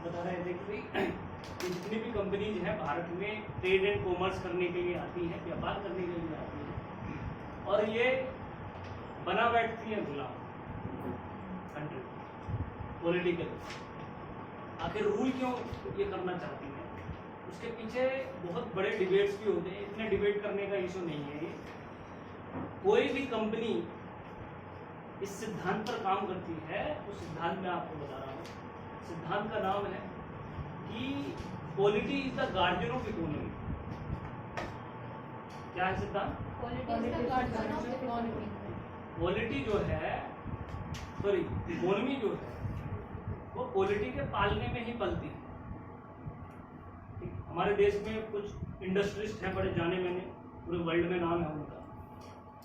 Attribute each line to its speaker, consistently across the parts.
Speaker 1: बता रहे थे कि कि जितनी भी कंपनीज हैं भारत में ट्रेड एंड कॉमर्स करने के लिए आती हैं, व्यापार करने के लिए आती हैं, और ये बना बैठती हैं गुलाम कंट्री पॉलिटिकल। आखिर रूल क्यों ये करना चाहती हैं? उसके पीछे बहुत बड़े डिबेट्स भी होते हैं। इतने डिबेट करने का इशू नहीं है ये। कोई भी कंपनी इस सिद्धांत पर काम करती है, उस सिद्धांत में आपको बता रहा हूँ। सिद्धांत का नाम है कि quality is the guardian of economy. क्या है सिद्धांत? क्वालिटी जो है, सॉरी, इकोनॉमी जो है वो क्वालिटी के पालने में ही पलती है। हमारे देश में कुछ इंडस्ट्रिस्ट हैं बड़े जाने माने, पूरे वर्ल्ड में नाम है उनका।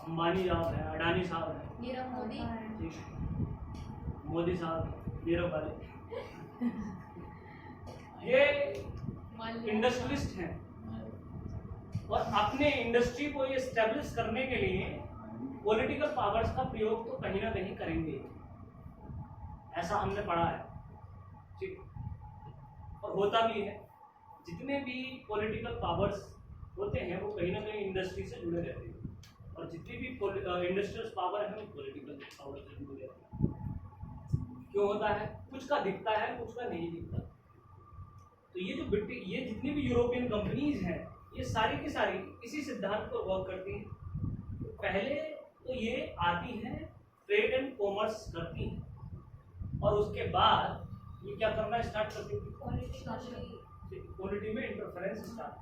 Speaker 1: अंबानी साहब है, अडानी साहब है,
Speaker 2: नीरव मोदी,
Speaker 1: मोदी साहब, नीरव वाले, ये इंडस्ट्रिस्ट हैं और अपने इंडस्ट्री को ये एस्टेब्लिश करने के लिए पॉलिटिकल पावर्स का प्रयोग तो कहीं ना कहीं करेंगे, ऐसा हमने पढ़ा है, ठीक, और होता भी है। जितने भी पॉलिटिकल पावर्स होते हैं वो कहीं ना कहीं इंडस्ट्री से जुड़े रहते हैं, और जितनी भी इंडस्ट्रियल पावर है वो पॉलिटिकल पावर से जुड़े रहते हैं। क्यों होता है? कुछ का दिखता है, कुछ का नहीं दिखता। तो ये जितनी भी यूरोपियन कंपनीज हैं, ये सारी की सारी इसी सिद्धांत पर वर्क करती हैं। तो पहले तो ये आती हैं, ट्रेड एंड कॉमर्स करती हैं, और उसके बाद ये क्या करना स्टार्ट करती है? पॉलिटी में इंटरफेरेंस स्टार्ट।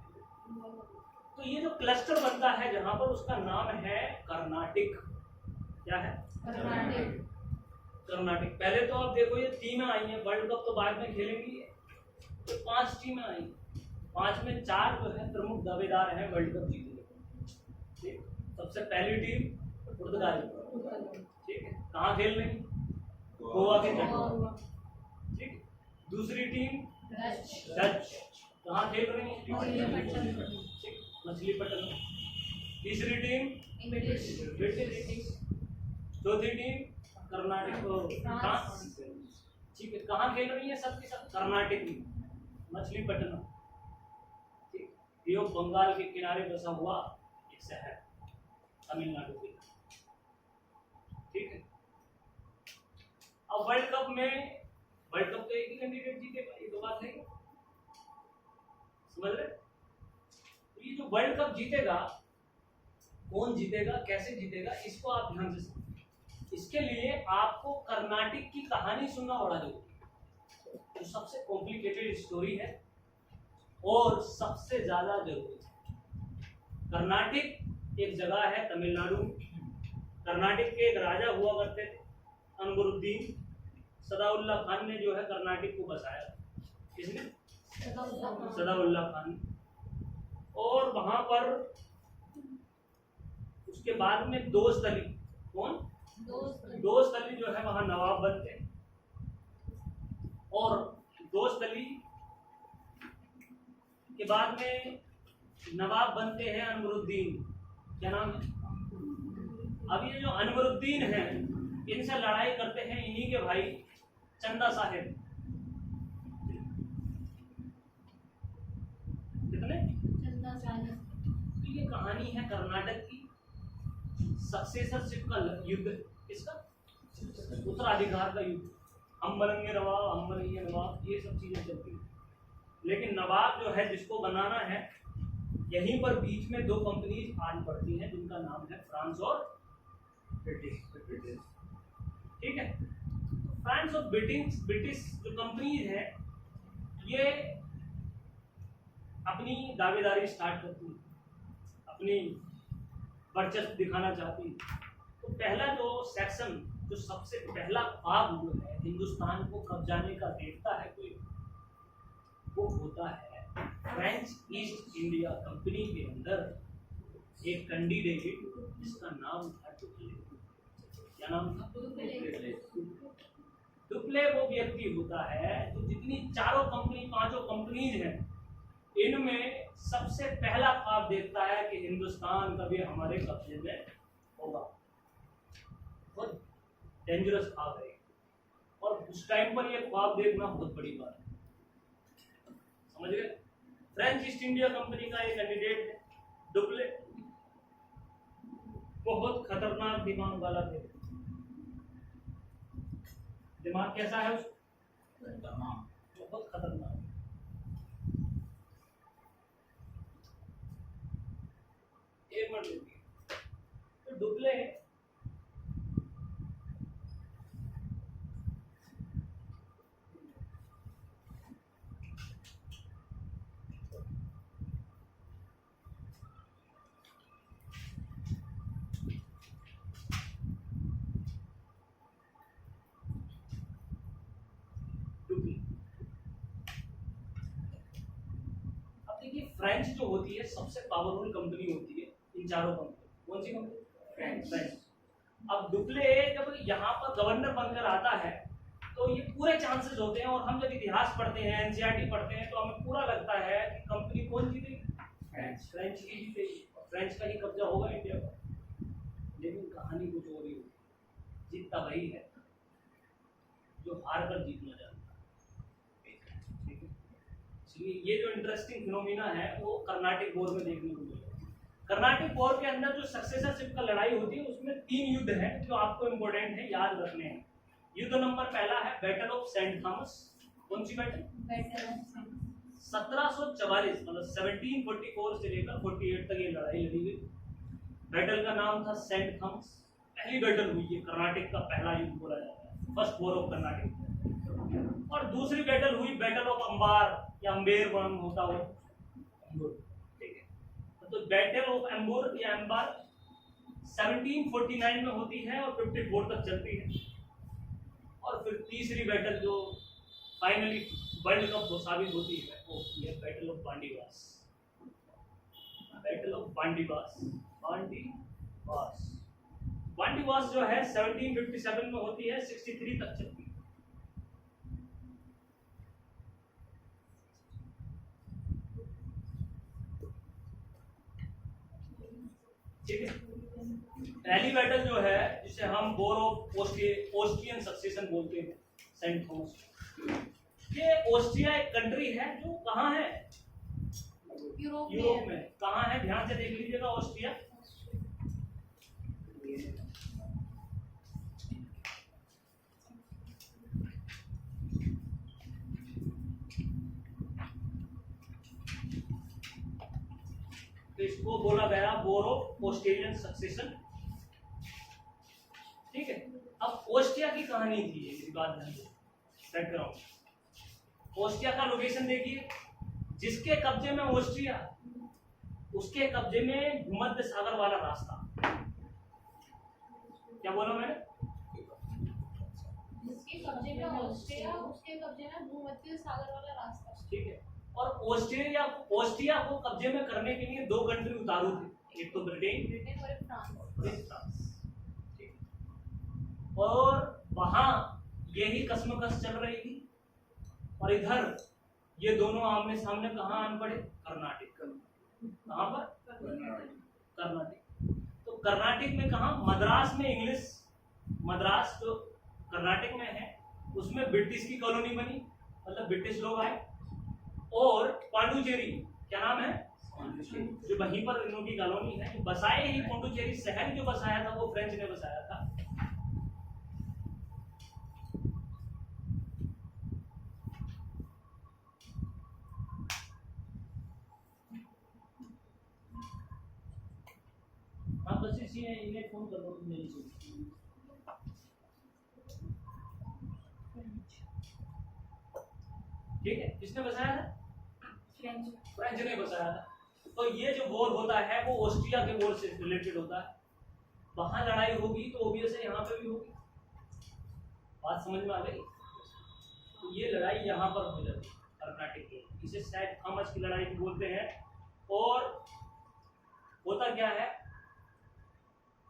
Speaker 1: तो ये जो क्लस्टर बनता है जहां पर, उसका नाम है कर्नाटक। क्या है? कर्नाटक। पहले तो आप देखो ये टीमें आई हैं, वर्ल्ड कप तो बाद में खेलेंगी, तो 5 टीमें आई, 5 में 4 जो है प्रमुख दावेदार हैं वर्ल्ड कप जीतने के। सबसे पहली टीम पुर्तगाल, ठीक है, कहाँ खेल रही? गोवा के तट, ठीक। दूसरी टीम डच, कहाँ खेल रही है? मछलीपट्टनम। तीसरी टीम ब्रिटिश। चौथी टीम कर्नाटक, फ्रांस, ठीक है, कहाँ खेल रही है? सबके सब कर्नाटक में, मछलीपट्टनम, ठीक। ये बंगाल के किनारे बसा हुआ एक शहर, तमिलनाडु के, ठीक है। अब वर्ल्ड कप तो एक ही कैंडिडेट जीतेगा, ये तो बात है, समझ रहे? ये जो वर्ल्ड कप जीतेगा, कौन जीतेगा, कैसे जीतेगा, इसको आप ध्यान से समझिए। इसके लिए आपको कर्नाटक की कहानी सुनना बड़ा जरूरी है, जो सबसे कॉम्प्लिकेटेड स्टोरी है और सबसे ज्यादा जरूरी है। कर्नाटक एक जगह है तमिलनाडु। कर्नाटक के एक राजा हुआ करते थे, अनवरुद्दीन। सदाउल्ला खान ने जो है कर्नाटक को बसाया। किसने? सदाउल्ला खान। और वहां पर उसके बाद में दोस्त अली, कौन? दोस्त अली जो है वहां नवाब बनते, और दोस्त अली के बाद में नवाब बनते हैं अनवरुद्दीन। क्या नाम है? अब ये जो अनवरुद्दीन है, इनसे लड़ाई करते हैं इन्हीं के भाई चंदा साहेब। कितने? तो ये कहानी है कर्नाटक की सक्सेसरशिप का युद्ध। किसका? उत्तराधिकार का युद्ध। हम बनेंगे नवाब, हम बनेंगे नवाब, ये सब चीजें चलती हैं। लेकिन नवाब जो है जिसको बनाना है, यहीं पर बीच में 2 कंपनीज आज बढ़ती हैं जिनका नाम है फ्रांस और ब्रिटिश, ठीक है। फ्रांस और ब्रिटिश जो कंपनीज है, ये अपनी दावेदारी स्टार्ट करती है, अपनी वर्चस्व दिखाना चाहती है। तो पहला जो सेक्शन, जो सबसे पहला ख्वाब जो है हिंदुस्तान को कब्जाने का देखता है कोई, वो होता है फ्रेंच ईस्ट इंडिया कंपनी के अंदर एक कैंडिडेट जिसका नाम था डुप्ले। क्या नाम था? डुप्ले वो व्यक्ति होता है जो जितनी 5 कंपनीज हैं, इनमें सबसे पहला ख्वाब देखता है कि हिंदुस्तान कभी हमारे कब्जे में होगा। बहुत डेंजरस ख्वाब है, और उस टाइम पर ये ख्वाब देखना बहुत बड़ी बात है। समझ गए? फ्रेंच ईस्ट इंडिया कंपनी का एक कैंडिडेट है डुप्ले, बहुत खतरनाक दिमाग वाला थे। दिमाग कैसा है उसका? बहुत खतरनाक। एक मिनट रुकिए। तो डुप्ले फ्रेंच जो होती है सबसे पावरफुल कंपनी होती है इन चारों कंपनी। कौन सी कंपनी? फ्रेंच। अब डुप्ले जब यहाँ पर गवर्नर बनकर आता है तो ये पूरे चांसेस होते हैं, और हम जब इतिहास पढ़ते हैं, एनसीईआरटी पढ़ते हैं, तो हमें पूरा लगता है कि कंपनी कौन जीतेगी? फ्रेंच की जीतेगी, फ्रेंच का ही कब्जा होगा इंडिया पर। लेकिन कहानी कुछ और ही होगी, जीतता वही है जो हार कर जीतना चाहता है। इसलिए ये जो इंटरेस्टिंग फिनोमिना है वो कर्नाटिक वॉर में देखने को मिलेगा। कर्नाटिक वॉर के अंदर जो सक्सेसरशिप का लड़ाई होती है उसमें 3 युद्ध हैं जो आपको इम्पोर्टेंट है, याद रखने हैं। युद्ध नंबर पहला है बैटल ऑफ सेंट थॉमस। कौन सी बैटल? 1744 मतलब 1744 से लेकर 48 तक ये लड़ाई लड़ी गई। बैटल का नाम था सेंट थॉमस। पहली बैटल हुई है, कर्नाटक का पहला युद्ध बोला जाता है, फर्स्ट वॉर ऑफ कर्नाटक। और दूसरी बैटल हुई बैटल ऑफ अंबार या अंबेर नाम होता हो, ठीक है। तो बैटल ऑफ अंबुर या अंबार 1749 में होती है और 54 तक चलती है। और फिर तीसरी बैटल जो फाइनली वर्ल्ड कप वो साबित होती है वो ये बैटल ऑफ बांडीवास। बैटल ऑफ बांडीवास, बांडीवास जो है 1757 में होती है, 63 तक चलती है। ठीक है। पहली बैटल जो है जिसे हम वॉर ऑफ ऑस्ट्रियन सक्सेशन बोलते हैं, सेंट थॉमस। ये ऑस्ट्रिया एक कंट्री है जो कहाँ है? यूरोप में। कहाँ है? ध्यान से देख लीजिएगा ऑस्ट्रिया। तो इसको बोला गया वॉर ऑफ ऑस्ट्रियन सक्सेशन। ठीक है। अब ऑस्ट्रिया की कहानी थी, इसी बात बैकग्राउंड। ऑस्ट्रिया का लोकेशन देखिए, जिसके कब्जे में ऑस्ट्रिया उसके कब्जे में भूमध्य सागर वाला रास्ता। क्या बोला मैंने?
Speaker 2: जिसके कब्जे में ऑस्ट्रिया उसके कब्जे में भूमध्य सागर वाला रास्ता।
Speaker 1: ठीक है। और ऑस्ट्रिया को कब्जे में करने के लिए 2 कंट्री उतारू थे, एक तो ब्रिटेन
Speaker 2: और फ्रांस।
Speaker 1: और वहां यही कश्मकश चल रही थी, और इधर ये दोनों आमने सामने कहाँ आन पड़े? कर्नाटक। कहाँ पर? कर्नाटक। तो कर्नाटक में कहाँ? मद्रास में। इंग्लिश मद्रास जो कर्नाटक में है उसमें ब्रिटिश की कॉलोनी बनी, मतलब ब्रिटिश लोग आए। और पांडुचेरी, क्या नाम है? जो वहीं पर इनकी कॉलोनी है, बसाए ही पांडुचेरी शहर जो बसाया था वो फ्रेंच ने बसाया था। हाँ बस इसी इन्हें फोन कर दो मेरी से। ठीक है। किसने बसाया था? फ्रेंच ने बसाया था। तो ये जो वॉर होता है वो ऑस्ट्रिया के वॉर से रिलेटेड होता है। वहां लड़ाई होगी तो ऑब्वियस है यहाँ पे भी होगी। बात समझ में आ गई? तो ये लड़ाई यहाँ पर हो जाती है कर्नाटक की, इसे सेंट थॉमस की लड़ाई भी बोलते हैं। और होता क्या है,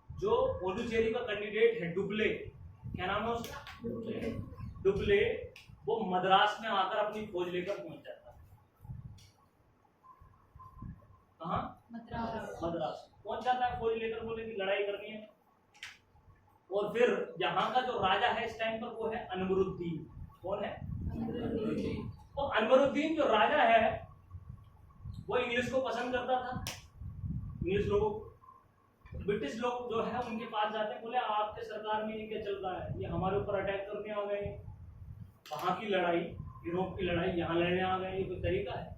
Speaker 1: जो पुडुचेरी का कैंडिडेट है डुप्ले, क्या नाम है उसका? डुप्ले, वो मद्रास में आकर अपनी फौज लेकर पहुंच जाता है। कहाँ? मद्रास पहुंच जाता है फौज लेकर, बोले कि लड़ाई करनी है। और फिर यहाँ का जो राजा है इस टाइम पर वो है अनवरुद्दीन। कौन है? तो अनवरुद्दीन जो राजा है वो इंग्लिश को पसंद करता था, इंग्लिश लोगों को। ब्रिटिश लोग जो है उनके पास जाते हैं, बोले आपके सरकार में ये क्या चल रहा है, ये हमारे ऊपर अटैक करने आ गए, वहाँ की लड़ाई, यूरोप की लड़ाई यहाँ लड़ने आ गए, ये कोई तरीका है?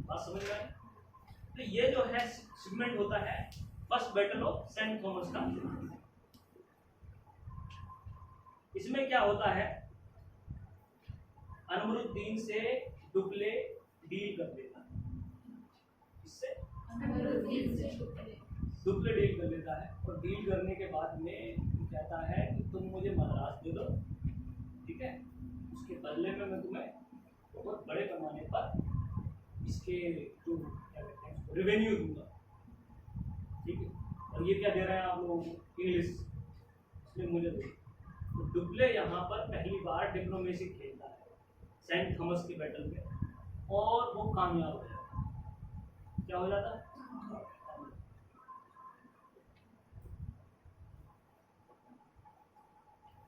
Speaker 1: बात समझ में आई? तो ये जो है सेगमेंट होता है first battle of saint Thomas का। इसमें क्या होता है, अनवरुद्दीन से डुप्ले डील कर लेता है, इससे डुप्ले डील कर लेता है, और डील करने के बाद में कहता है कि तुम मुझे मद्रास दे दो, ठीक है, उसके बदले में मैं तुम्हें बहुत बड़े पैमाने पर इसके जो क्या कहते हैं रेवेन्यू दूंगा, ठीक है, और ये क्या दे रहे हैं आप लोगों को, इंग्लिश, इसलिए मुझे दो। तो डुप्ले यहाँ पर पहली बार डिप्लोमेसी खेलता है सेंट थॉमस के बैटल में, और वो कामयाब हो जाता है। क्या हो जाता है?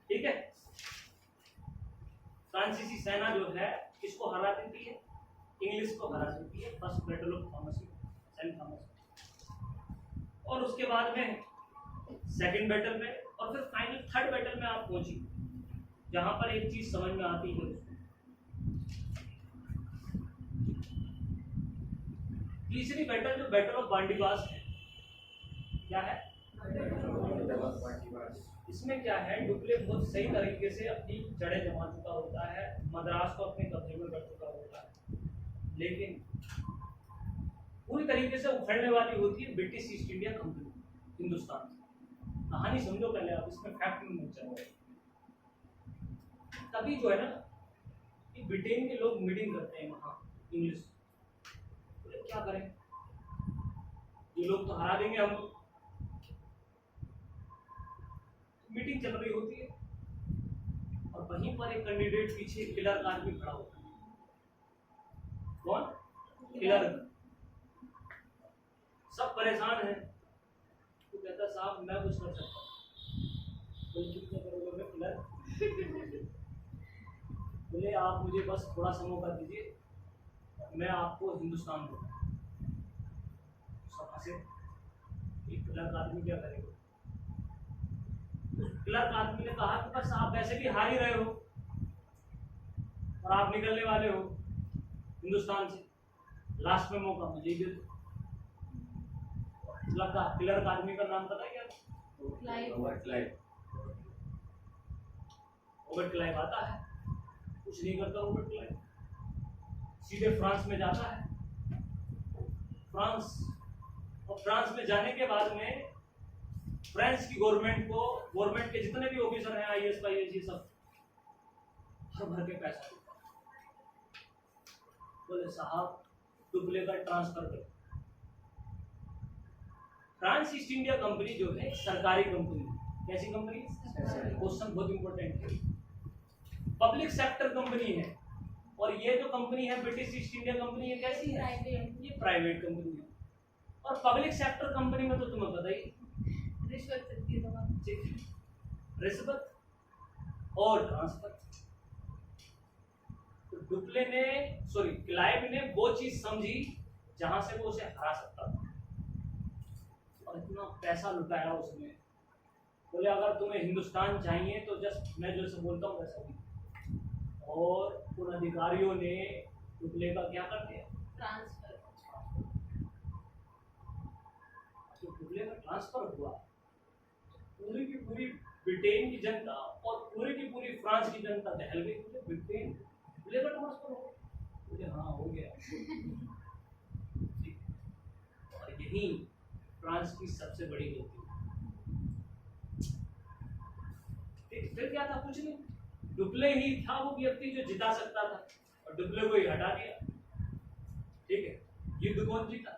Speaker 1: ठीक है, फ्रांसीसी सेना जो है इसको हरा देती है, इंग्लिश को हरा देती है फर्स्ट बैटल ऑफ थॉमस में, सेंट थॉमस। और उसके बाद में सेकंड बैटल में, और फिर फाइनल थर्ड बैटल में आप पहुंची, जहां पर एक चीज समझ में आती है उसको। तीसरी बैटल जो बैटल ऑफ बांडीबास है, क्या है? इसमें क्या है, डुप्ले बहुत सही तरीके से अपनी जड़ें जमा चुका होता है, मद्रास को अपने कब्जे में कर चुका होता है, लेकिन पूरी तरीके से उखड़ने वाली होती है British east India company Hindustan से। कहानी समझो पहले आप, इसमें फैक्ट में मत चलो। तभी जो है ना, कि ब्रिटेन के लोग मीटिंग करते हैं वहाँ इंग्लिश, तो क्या करें, ये लोग तो हरा देंगे हम। मीटिंग चल रही होती है, और वहीं पर एक कैंडिडेट पीछे किलर का आदमी खड़ा होता है। कौन? किलर। सब परेशान हैं, तो कहता साहब मैं कुछ कर सकता हूँ। कितना करोगे मैं किलर? बोले आप मुझे बस थोड़ा सा मौका दीजिए, मैं आपको हिंदुस्तान दूंगा। सभा से किलर का आदमी क्या करेगा? क्लर्क आदमी ने कहा कि बस आप वैसे भी हार ही रहे हो, और आप निकलने वाले हो हिंदुस्तान से, लास्ट में मौका मुझे दे दो। क्लर्क आदमी का नाम पता है क्या? रॉबर्ट क्लाइव आता है, कुछ नहीं करता रॉबर्ट क्लाइव, सीधे फ्रांस में जाता है। फ्रांस, और फ्रांस में जाने के बाद में फ्रांस की गवर्नमेंट के जितने भी ऑफिसर हैं, आईएएस वाईएएस, ये सब भर भर के पैसा देता है। बोले साहब डुप्ले का ट्रांसफर करो। फ्रांस ईस्ट इंडिया कंपनी जो है सरकारी कंपनी, कैसी कंपनी? क्वेश्चन बहुत इंपॉर्टेंट है। पब्लिक सेक्टर कंपनी है, और ये जो कंपनी है ब्रिटिश ईस्ट इंडिया कंपनी, ये कैसी है? ये प्राइवेट कंपनी है। और पब्लिक सेक्टर कंपनी में तो तुम्हें पता ही, रिश्वत और ट्रांसफर। तो डुप्ले ने, सॉरी क्लाइव ने वो चीज समझी जहां से वो उसे हरा सकता था, और इतना पैसा लुटाया उसने। बोले अगर तुम्हें हिंदुस्तान चाहिए तो जस्ट मैं जैसे बोलता हूँ वैसा भी। और उन अधिकारियों ने डुप्ले का क्या कर दिया?
Speaker 2: ट्रांसफर।
Speaker 1: तो डुप्ले का ट्रांसफर हुआ, पूरी की पूरी ब्रिटेन की जनता और पूरी की पूरी फ्रांस की जनता दहल गई। बोले ब्रिटेन डुप्ले का ट्रांसफर हो? बोले हाँ हो गया। और यही फ्रांस की सबसे बड़ी गलती। फिर क्या था? कुछ नहीं, डुप्ले ही था वो व्यक्ति जो जिता सकता था, और डुप्ले को ही हटा दिया। ठीक है, युद्ध कौन जीता?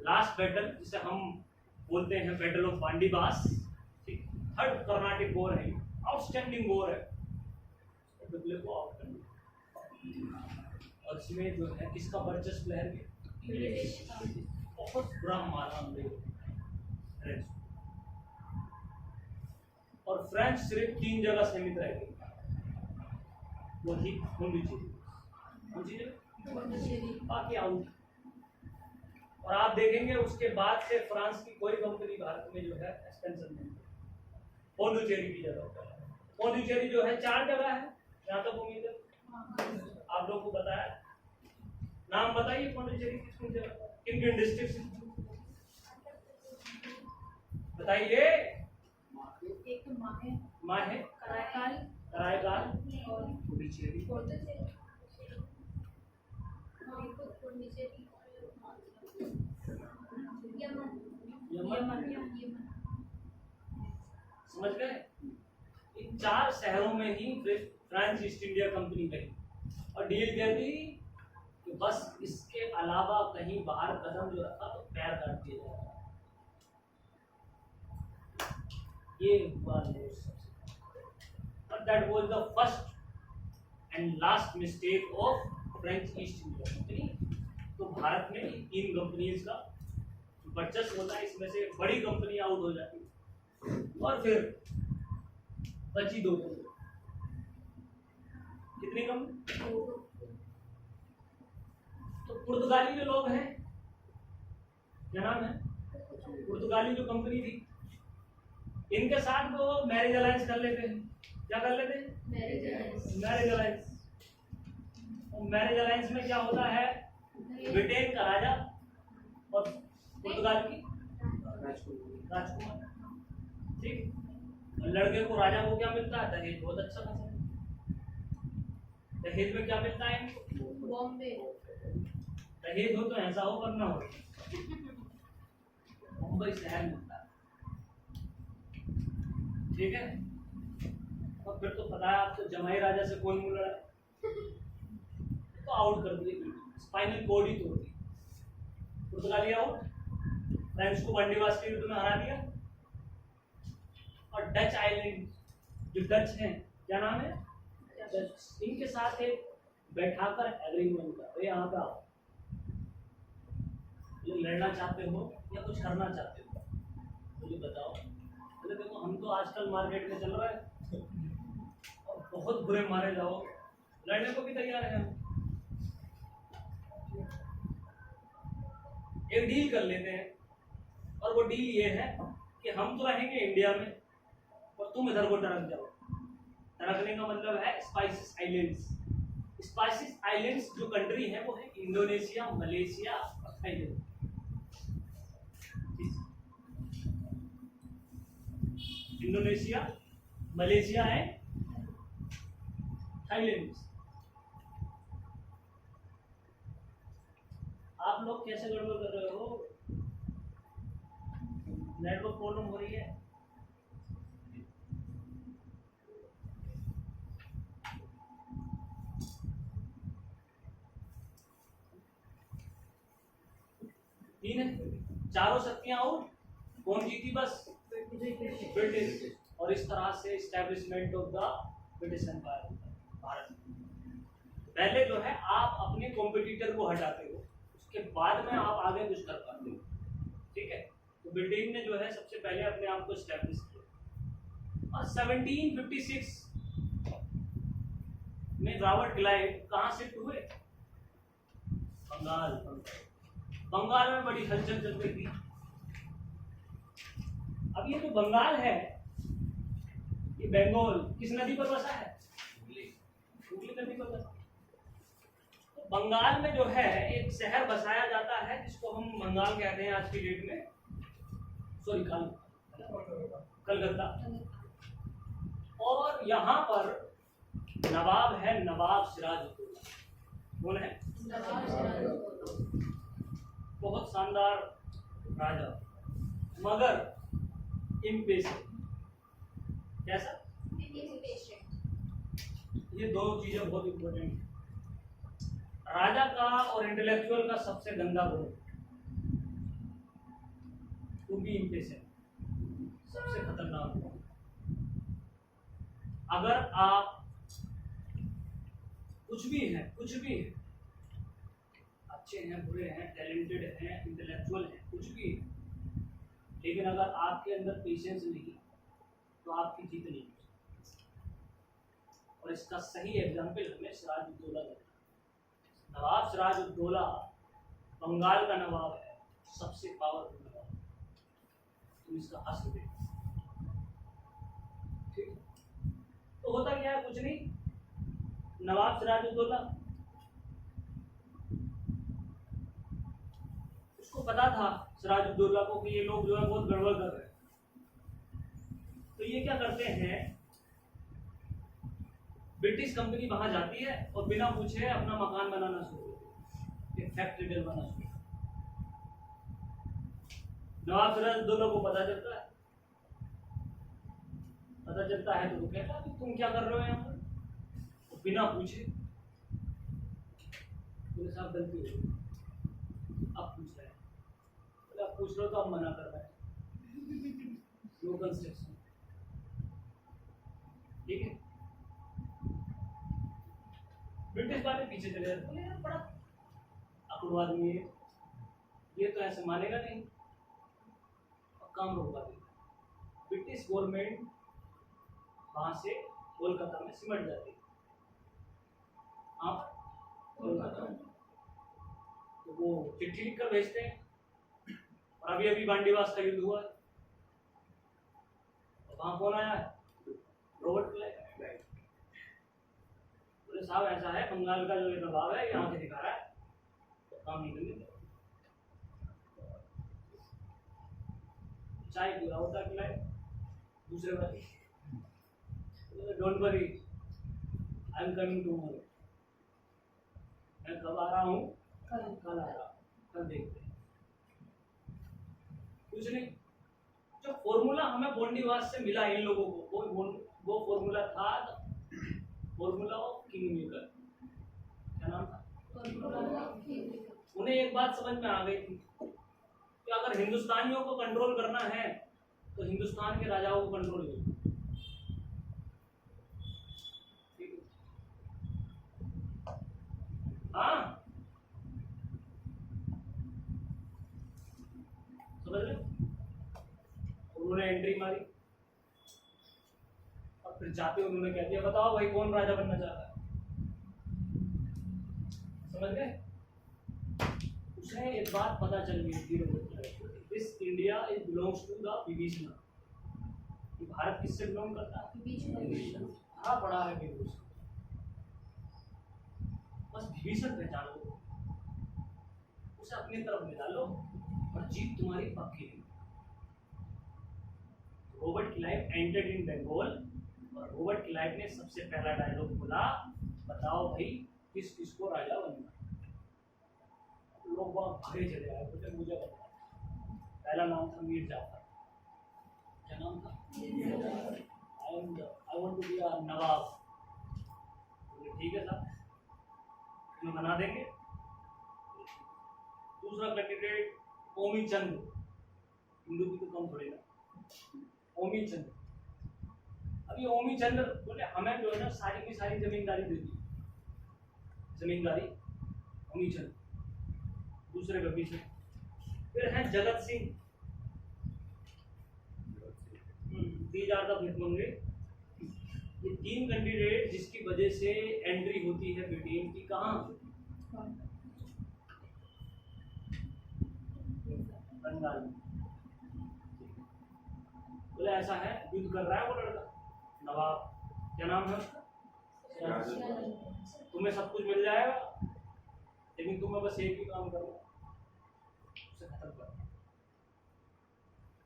Speaker 1: लास्ट बैटल जिसे हम बोलते हैं बैटल ऑफ बांडीबास, ठीक, थर्ड कर्नाटिक वॉर है, आउटस्टैंडिंग वॉर है, डुप्ले को आउट कर दिया। और इसमें जो है किसका वर्चस्व लहर गया? बहुत बुरा मारा हमने फ्रेंच, और फ्रेंच सिर्फ 3 जगह सीमित रह गई। वही पौंडीचेरी, कौन सी जगह, बाकी आउट। और आप देखेंगे उसके बाद से फ्रांस की कोई कंपनी भारत में जो है एक्सपेंशन नहीं, पौंडीचेरी की जगह पर। पौंडीचेरी जो है 4 जगह है जहाँ तक उम्मीद है आप लोग को बताया। नाम बताइए पौंडीचेरी किस किन जगह, किन किन डिस्ट्रिक्ट बताइए।
Speaker 2: एक तो माहे,
Speaker 1: माहे,
Speaker 2: कराईकाल,
Speaker 1: कराईकाल,
Speaker 2: और
Speaker 1: पुडुचेरी,
Speaker 2: पौंडीचेरी, और एक तो पौंडीचेरी, यमन,
Speaker 1: यमन।
Speaker 2: यमन।
Speaker 1: समझ गए? इन 4 शहरों में ही फ्रांस ईस्ट इंडिया कंपनी गई और डील कर दी कि बस इसके अलावा कहीं बाहर कदम जो रखा तो पैर काट दिया जाएगा। ये हुआ but that was the first and last mistake of French east India company. तो भारत में 3 कंपनीज का वर्चस्व होता है, इसमें से बड़ी कंपनी आउट हो जाती है और फिर बची 2 कंपनी। कितनी कंपनी? तो पुर्तगाली जो लोग हैं, क्या नाम है, पुर्तगाली जो कंपनी थी, इनके साथ वो मैरिज अलायंस कर लेते हैं। क्या कर लेते हैं? Marriage alliance. और मैरिज अलायंस में क्या होता है, ब्रिटेन का राजा और पुर्तगाल की राजकुमार, ठीक। लड़के को, राजा को क्या मिलता है? दहेज, बहुत अच्छा खासा। दहेज में क्या मिलता है इनको?
Speaker 2: बॉम्बे।
Speaker 1: दहेज हो तो ऐसा हो वरना हो, मुंबई शहर मिलता है, ठीक है। और फिर तो पता है आपको जमाई राजा से कौन मुंह लड़ा, तो आउट कर दिए, स्पाइनल कॉर्ड ही तोड़ दी। पुर्तगाली आउट, फ्रेंच को बंदीवास के युद्ध में हरा दिया। और डच आइलैंड जो डच हैं, क्या नाम है, डच, इनके साथ एक बैठाकर एग्रीमेंट कर, यहाँ पे आओ, ये लड़ना चाहते हो या कुछ करना चाहते हो, मुझे बताओ। बोले देखो हम तो आजकल मार्केट में चल रहा है और बहुत बुरे मारे जाओ, लड़ने को भी तैयार है हम। एक डील कर लेते हैं, और वो डील ये है कि हम तो रहेंगे इंडिया में और तुम इधर को टरक जाओ। टरकने का मतलब है स्पाइसेस आइलैंड्स। स्पाइसेस आइलैंड्स जो कंट्री है वो है इंडोनेशिया, मलेशिया और थाईलैंड। इंडोनेशिया, मलेशिया है, थाईलैंड। आप लोग कैसे गड़बड़ कर रहे हो? नेटवर्क प्रॉब्लम हो रही है? तीन है, चारों शक्तियां आउट, कौन जीती? बस ब्रिटिश। और इस तरह से establishment of the British empire भारत में। पहले जो है आप अपने कॉम्पिटिटर को हटाते हो, उसके बाद में आप आगे कुछ कर पाते हो, ठीक है। तो ब्रिटेन ने जो है सबसे पहले अपने आप को एस्टैब्लिश किया। और 1756 में रॉबर्ट क्लाइव कहाँ शिफ्ट हुए? बंगाल। बंगाल में बड़ी हलचल चल रही थी। अब ये जो बंगाल है, ये बंगाल किस नदी पर बसा है? हुगली नदी पर बसा। तो बंगाल में जो है एक शहर बसाया जाता है जिसको हम बंगाल कहते हैं आज की डेट में, सॉरी कलकत्ता। और यहाँ पर नवाब है, नवाब सिराजुद्दौला। कौन है? बहुत शानदार राजा, मगर इम्पेशेंट। कैसा? ये 2 चीजें बहुत इंपॉर्टेंट है। राजा का और इंटेलेक्चुअल का सबसे गंदा गुण टू बी इम्पेशेंट, सबसे खतरनाक गुण। अगर आप कुछ भी है, अच्छे हैं, बुरे हैं, टैलेंटेड हैं, इंटेलेक्चुअल हैं, कुछ भी है, लेकिन अगर आपके अंदर पेशेंस नहीं तो आपकी जीत नहीं हो सकती। और और इसका सही एग्जाम्पल हमें सिराजुद्दौला देता है। नवाब सिराजुद्दौला बंगाल का नवाब है, सबसे पावरफुल नवाब, तुम इसका हश्र देखो। ठीक है? तो होता क्या है, कुछ नहीं, नवाब सिराजुद्दौला उसको पता था सिराजुद्दौला को कि ये लोग जो है बहुत गड़बड़ कर रहे हैं, तो ये क्या करते हैं, ब्रिटिश कंपनी वहां जाती है और बिना पूछे अपना मकान बनाना शुरू करती है, एक फैक्ट्री डलवाना शुरू। नवाब सिराजुद्दौला को पता चलता है, तो वो कहता है तुम क्या कर रहे हो यहाँ पर, तो बिना पूछे बोले साहब गलती हो गई, अब पूछ रहे हैं, बोले अब पूछ रहे हो तो अब मना कर रहे हैं, नो कंस्ट्रक्शन। ठीक है, ब्रिटिश वाले पीछे चले जाते, बोले यार बड़ा अकड़ू आदमी है, ये तो ऐसे मानेगा नहीं, अब काम रोकवा देगा। ब्रिटिश गवर्नमेंट वहां से कोलकाता में सिमट जाती है, आप कोलकाता में, तो वो चिट्ठी लिखकर भेजते हैं, और अभी अभी बांडीवास का युद्ध हुआ है, तो वहां कौन आया है, रॉबर्ट क्लाइव। बोले साहब ऐसा है, बंगाल का जो ये नवाब है यहाँ के दिखा रहा है, तो काम नहीं करने दो। चाय पूरा होता क्लाइव, दूसरे बार don't worry, I am coming tomorrow, मैं कब आ रहा हूँ, कल आ रहा हूँ, कल देखते हैं। कुछ नहीं, जो फॉर्मूला हमें बॉन्डीवास से मिला इन लोगों को, वो फॉर्मूला था फॉर्मूला ऑफ किंग मेकर। क्या नाम था? उन्हें एक बात समझ में आ गई थी कि अगर हिंदुस्तानियों को कंट्रोल करना है तो हिंदुस्तान के राजाओं को कंट्रोल करो। हाँ, समझ रहे? उन्होंने एंट्री मारी और फिर जाते उन्होंने कह दिया बताओ भाई कौन राजा बनना चाहता है, समझ गए? उसे एक बात पता चल गई थी, this India is belongs to the Vibhishan, कि भारत किससे बिलोंग करता है, विभीषण। हाँ पढ़ा है विभीषण, बस विभीषण पहचान लो, उसे अपनी तरफ ले डालो और जीत तुम्हारी पक्की है। Robert Clive entered in Bengal और रॉबर्ट क्लाइव ने सबसे पहला डायलॉग बोला, बताओ भाई किस किस को राजा बनना। लोग बहुत भागे चले आए, बोले मुझे पता। पहला नाम था मीर जाफर। क्या नाम था? I want to be a nawab. बोले ठीक है साहब, तुम्हें बना देंगे। दूसरा कैंडिडेट ओमी चंद, हिंदू की तो कम थोड़ी ना, ओमी चंद। अभी ओमी चंद बोले हमें जो है ना सारी की सारी जमींदारी दे दी, जमींदारी ओमी चंद। दूसरे विभीषण। फिर हैं Jagat Singh, these are the भिखमंगे। ये तीन कैंडिडेट जिसकी वजह से एंट्री होती है ब्रिटेन की, कहाँ? बंगाल में। बोले ऐसा है, युद्ध कर रहा है वो लड़का नवाब, क्या नाम है उसका? तुम्हें सब कुछ मिल जाएगा, लेकिन तुम्हें बस एक ही काम करना, उसे खत्म करना,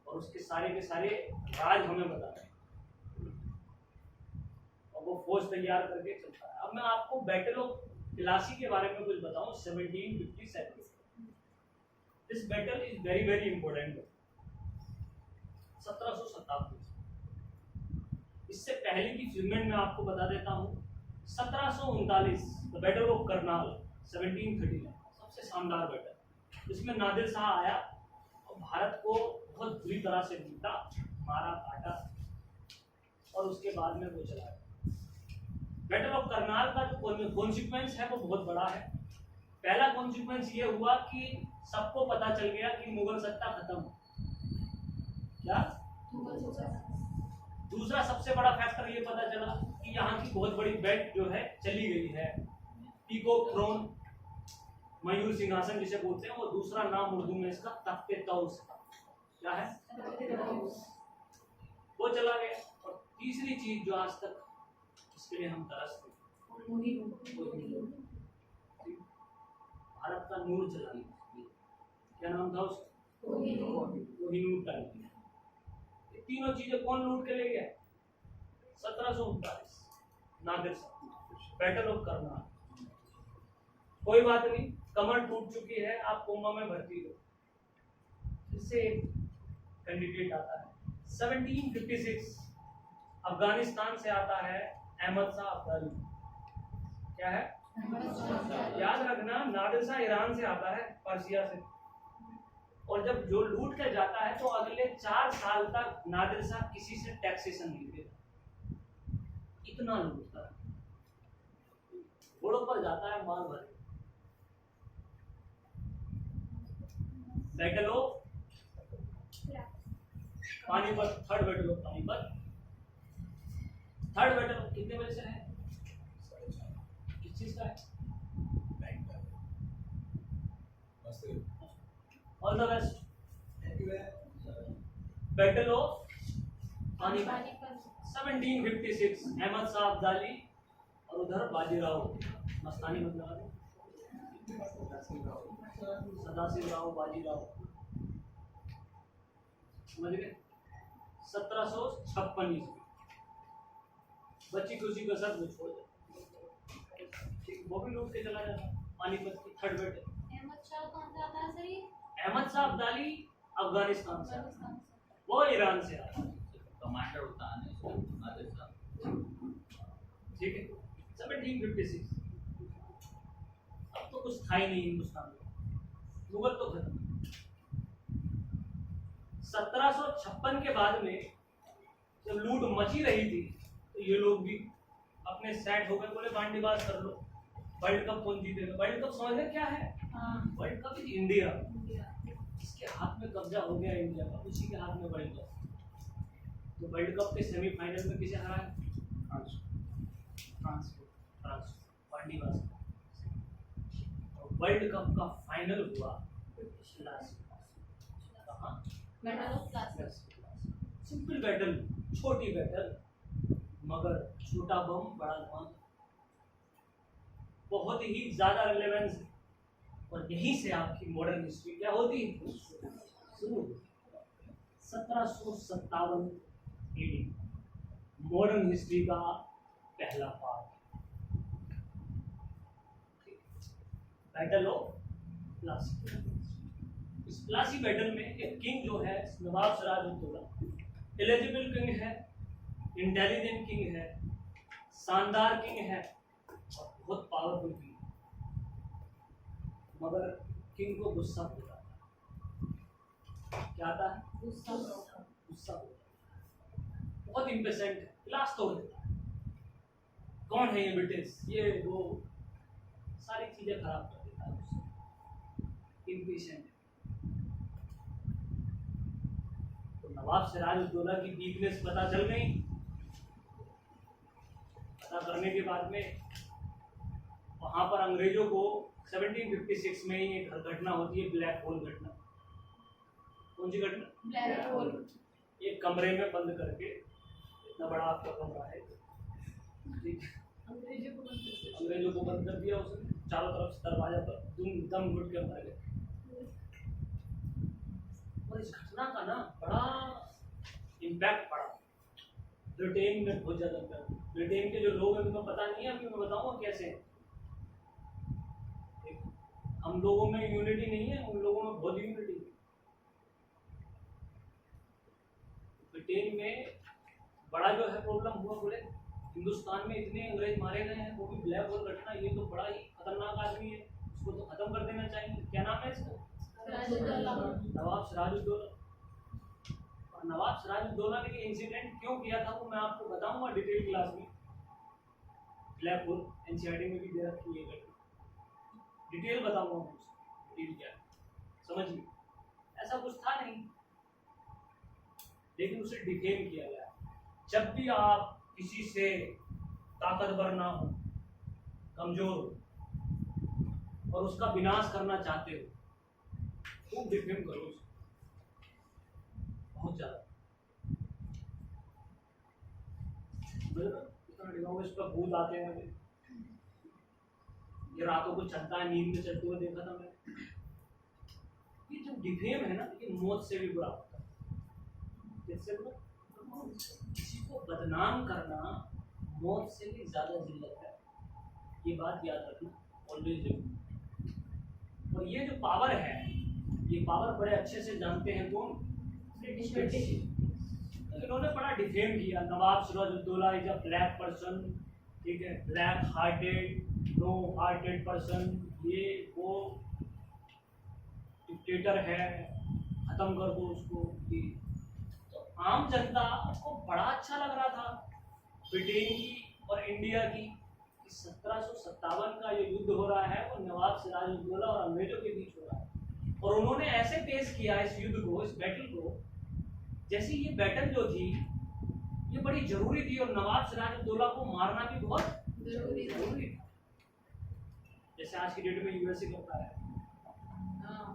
Speaker 1: और उसके सारे के सारे राज हमें बताना, और वो फौज तैयार करके चलता है। अब मैं आपको बैटल ऑफ प्लासी के बारे में कुछ बताऊं, 1757। This battle is very very important. 1757। इससे पहले की फिल्में मैं आपको बता देता हूँ। 1739 द बैटल ऑफ करनाल, 1739 सबसे शानदार बैटल, जिसमें नादिर शाह आया और भारत को बहुत बुरी तरह से लूटा, मारा काटा, और उसके बाद में वो चला गया। बैटल ऑफ करनाल का जो कॉन्सिक्वेंस है वो बहुत बड़ा है। पहला कॉन्सिक्वेंस ये हुआ कि सबको पता चल गया कि मुगल सत्ता खत्म। क्या? दूसरा सबसे बड़ा फैक्टर ये पता चला कि यहाँ की बहुत बड़ी बेट जो है चली गई है। पीकॉक थ्रोन, मयूर सिंहासन जिसे बोलते हैं, वो दूसरा नाम उर्दू में इसका तख्ते तौस क्या है, वो चला गया। और तीसरी चीज जो आज तक इसके लिए हम तरसते भारत का नूर चला गया, क्या नाम था उसका, कोहिनूर का। ये तीनों चीजें कौन लूट के ले गया, 1739 नादिर शाह, बैटल ऑफ करनाल। कोई बात नहीं, कमर टूट चुकी है, आप कोमा में भर्ती हो। इससे एक कैंडिडेट आता है 1756 अफगानिस्तान से आता है अहमद शाह अब्दाली। क्या है, याद रखना, नादिर शाह ईरान से आता है, पर्सिया से। और जब जो लूट के जाता है तो अगले 4 साल तक नादिर शाह किसी से टैक्सेशन नहीं देता, इतना लूटता है। घोड़ों पर जाता है माल भरे। Battle of Panipat, third battle of Panipat. Third battle कितने बजे से है, किस चीज का है, all the best. Battle of Panipat 1756, Ahmad Shah Abdali और उधर बाजीराव मस्तानी, मतलब सदाशिव राव बाजीराव, समझ गए। 1756 ईस्वी, बच्ची खुशी का सब कुछ हो जाए, वो भी लूट के चला जाता। पानीपत की थर्ड बैटल।
Speaker 2: अहमद शाह कौन सा आता है सर ये?
Speaker 1: अहमद शाह अब्दाली अफगानिस्तान से, वो ईरान से आता है,
Speaker 3: कमांडर होता है नादिर शाह,
Speaker 1: ठीक है। 1756, अब तो कुछ था ही नहीं हिंदुस्तान में, मुगल तो खत्म। 1756 के बाद में जब लूट मची रही थी तो ये लोग भी अपने सेट हो गए, बोले बांडीबाज कर लो, वर्ल्ड कप कौन जीतेगा। वर्ल्ड कप समझ क्या है, वर्ल्ड कप इज इंडिया, इसके हाथ में कब्जा हो गया इंडिया का, उसी के हाथ में वर्ल्ड कप। तो वर्ल्ड कप के सेमीफाइनल में किसे हराया, फ्रांस को, बांडीबाज। वर्ल्ड कप का फाइनल हुआ कहाँ, सिंपल बैटल, छोटी बैटल, मगर छोटा बम बड़ा धमाका, बहुत ही ज्यादा रिलेवेंस है। और यहीं से आपकी मॉडर्न हिस्ट्री क्या होती है, शुरू। 1757 एडी मॉडर्न हिस्ट्री का पहला पार्ट, बैटल ऑफ प्लासी। इस प्लासी बैटल में एक किंग जो है नवाब सिराजुद्दौला, एलिजिबल किंग है, इंटेलिजेंट किंग है, शानदार किंग है और बहुत पावरफुल किंग है। मगर किंग को गुस्सा होता है, क्या आता है, गुस्सा होता है, बहुत इम्पेशेंट है, क्लास तोड़ देता है। कौन है ये ब्रिटिश, ये वो सारी चीजें खराब कर देता है उससे, इम्पेशेंट है। तो नवाब सिराजुद्दौला की वीकनेस पता चल गई। पता करने के बाद में वहां पर अंग्रेजों को 1756 में ही एक घटना होती है, ब्लैक होल घटना। कौन सी घटना,
Speaker 2: ब्लैक होल।
Speaker 1: एक कमरे में बंद करके, इतना बड़ा आपका कमरा है, अंग्रेजों को बंद कर दिया उसने, चारों तरफ से दरवाजा पर दम घुट के मर गए। और इस घटना का ना बड़ा इम्पैक्ट पड़ा ब्रिटेन में, बहुत ज्यादा इम्पैक्ट। ब्रिटेन के जो लोग हैं उनको पता नहीं है, अभी मैं बताऊंगा कैसे। हम लोगों में यूनिटी नहीं है, उन लोगों में बहुत यूनिटी है। ब्रिटेन में बड़ा जो है प्रॉब्लम हुआ, बोले हिंदुस्तान में इतने अंग्रेज मारे गए हैं, वो भी ब्लैक होल घटना, ये तो बड़ा ही खतरनाक आदमी है, उसको तो खत्म कर देना चाहिए। क्या नाम है इसका, नवाब सिराजुद्दौला। और नवाब सिराजुद्दौला ने ये इंसिडेंट क्यों किया था वो मैं आपको बताऊंगा डिटेल क्लास में। ब्लैक होल एनसीईआरटी में भी दे रखी है, डिटेल बताऊंगा मैं उसको, डिटेल क्या है समझिए। ऐसा कुछ था नहीं, लेकिन उसे डिफेम किया गया। जब भी आप किसी से ताकतवर ना हो, कमजोर हो और उसका विनाश करना चाहते हो, खूब डिफेम करो उसको, बहुत ज्यादा। इस पर भूत आते हैं, ये रातों को चलता है, नींद में चलते हुए देखा था मैंने। ये जो डिफेम है ना, ये मौत से भी बुरा होता है। किससे बुरा? किसी को बदनाम करना मौत से भी ज्यादा जिल्लत है, ये बात याद रखना ऑलवेज। और ये जो पावर है, ये पावर बड़े अच्छे से जानते हैं कौन? ब्रिटिश। तो इन्होंने बड़ा डिफेम किया। Nawab Sirajuddaula is a black person, ठीक है, black hearted, no hearted person, ये वो डिक्टेटर है, खत्म कर दो उसको। तो आम जनता को बड़ा अच्छा लग रहा था ब्रिटेन की और इंडिया की 1757 का ये युद्ध हो रहा है, वो नवाब सिराजुद्दौला और अंग्रेजों के बीच हो रहा है। और उन्होंने ऐसे पेश किया इस युद्ध को, इस बैटल को, जैसे ये बैटल जो थी ये बड़ी जरूरी थी और नवाब सिराजुद्दौला को मारना भी बहुत जरूरी था। जैसे आज की डेट में यूएसए करता है,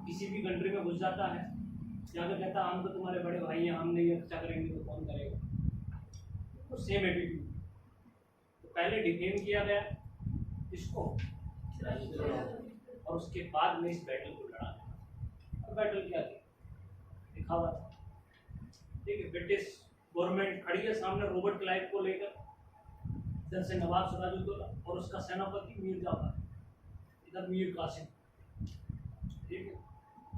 Speaker 1: किसी भी कंट्री में घुस जाता है, जाकर कहता हम तो तुम्हारे बड़े भाई हैं, हम नहीं अच्छा करेंगे तो कौन करेगा। तो सेम एटीट्यूड। तो पहले डिफेम किया गया इसको और उसके बाद में इस बैटल को लड़ा गया। और बैटल क्या थी? दिखावा था, ठीक है। ब्रिटिश गवर्नमेंट खड़ी है सामने रॉबर्ट क्लाइव को लेकर, इधर से नवाब सिराजुद्दौला और उसका सेनापति मीर जाफर, इधर मीर कासिम, ठीक है।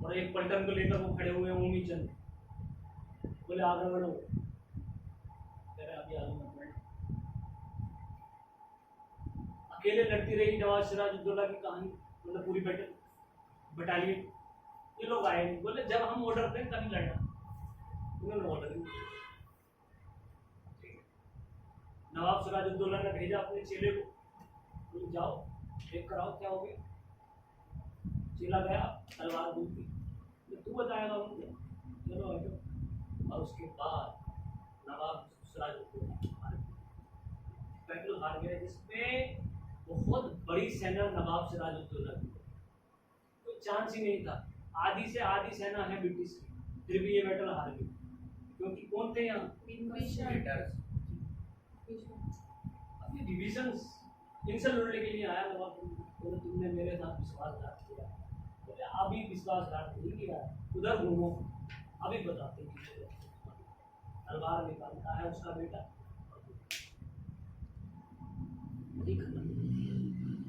Speaker 1: और एक पलटन को लेकर वो खड़े हुए हैं उम्मी चंद, बोले आगे बढ़ो, कह रहे अभी आगे मत बढ़ो। अकेले लड़ती रही नवाब सिराजुद्दौला की कहानी, मतलब पूरी बटालियन। ये लोग आए नहीं, बोले जब हम ऑर्डर दें तभी लड़ना। उन्होंने ऑर्डर नहीं दिया। नवाब सिराजुद्दौला ने भेजा अपने चेले को, बोले जाओ देख कर आओ क्या हो गया। चेला गया, तलवार दूधी, तू बताएगा मुझे, चलो हटो। और उसके बाद नवाब सिराजुद्दौला बैटल हार गया, जिसमें बहुत बड़ी सेना नवाब सिराजुद्दौला की, कोई चांस ही नहीं था। आधी से आधी सेना है ब्रिटिश की, फिर भी ये बैटल हार गई। क्योंकि कौन थे यहाँ? डिविजन्स, इनसे लड़ने के लिए आया नवाब। बोले तुमने मेरे साथ विश्वासघात किया। बोले अभी विश्वासघात नहीं किया, उधर घूमो, अभी बताते हैं। तलवार निकालता है उसका बेटा,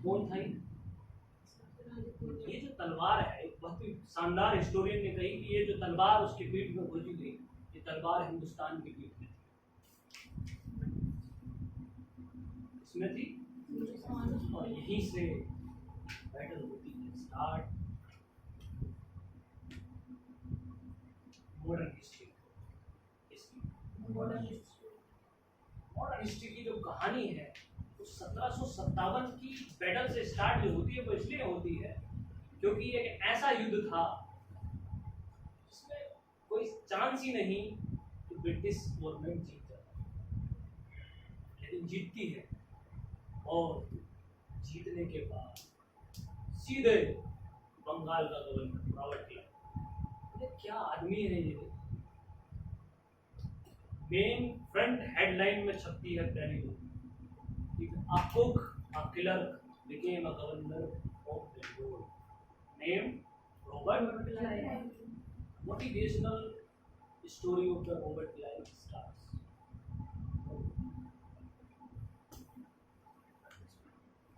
Speaker 1: कौन था ये जो तलवार है? एक बहुत ही शानदार हिस्टोरियन ने कही कि ये जो तलवार उसकी पीठ में खोजी गई, ये तलवार हिंदुस्तान की पीठ में थी। इसमें थी और यहीं से बैटल होती है start. Modern history, modern history की जो कहानी है वो 1757 की बैटल से स्टार्ट जो होती है, वो इसलिए होती है क्योंकि एक ऐसा युद्ध था जिसमें कोई चांस ही नहीं कि ब्रिटिश गवर्नमेंट जीत जाए, लेकिन जीतती है। और जीतने के बाद सीधे बंगाल का गवर्नर रॉबर्ट क्लाइव, क्या आदमी है ये। मेन फ्रंट हेडलाइन में छपती है पहली, a cook, a clerk became a governor of Bengal. Name Robert Clive. Motivational story of the Robert Clive.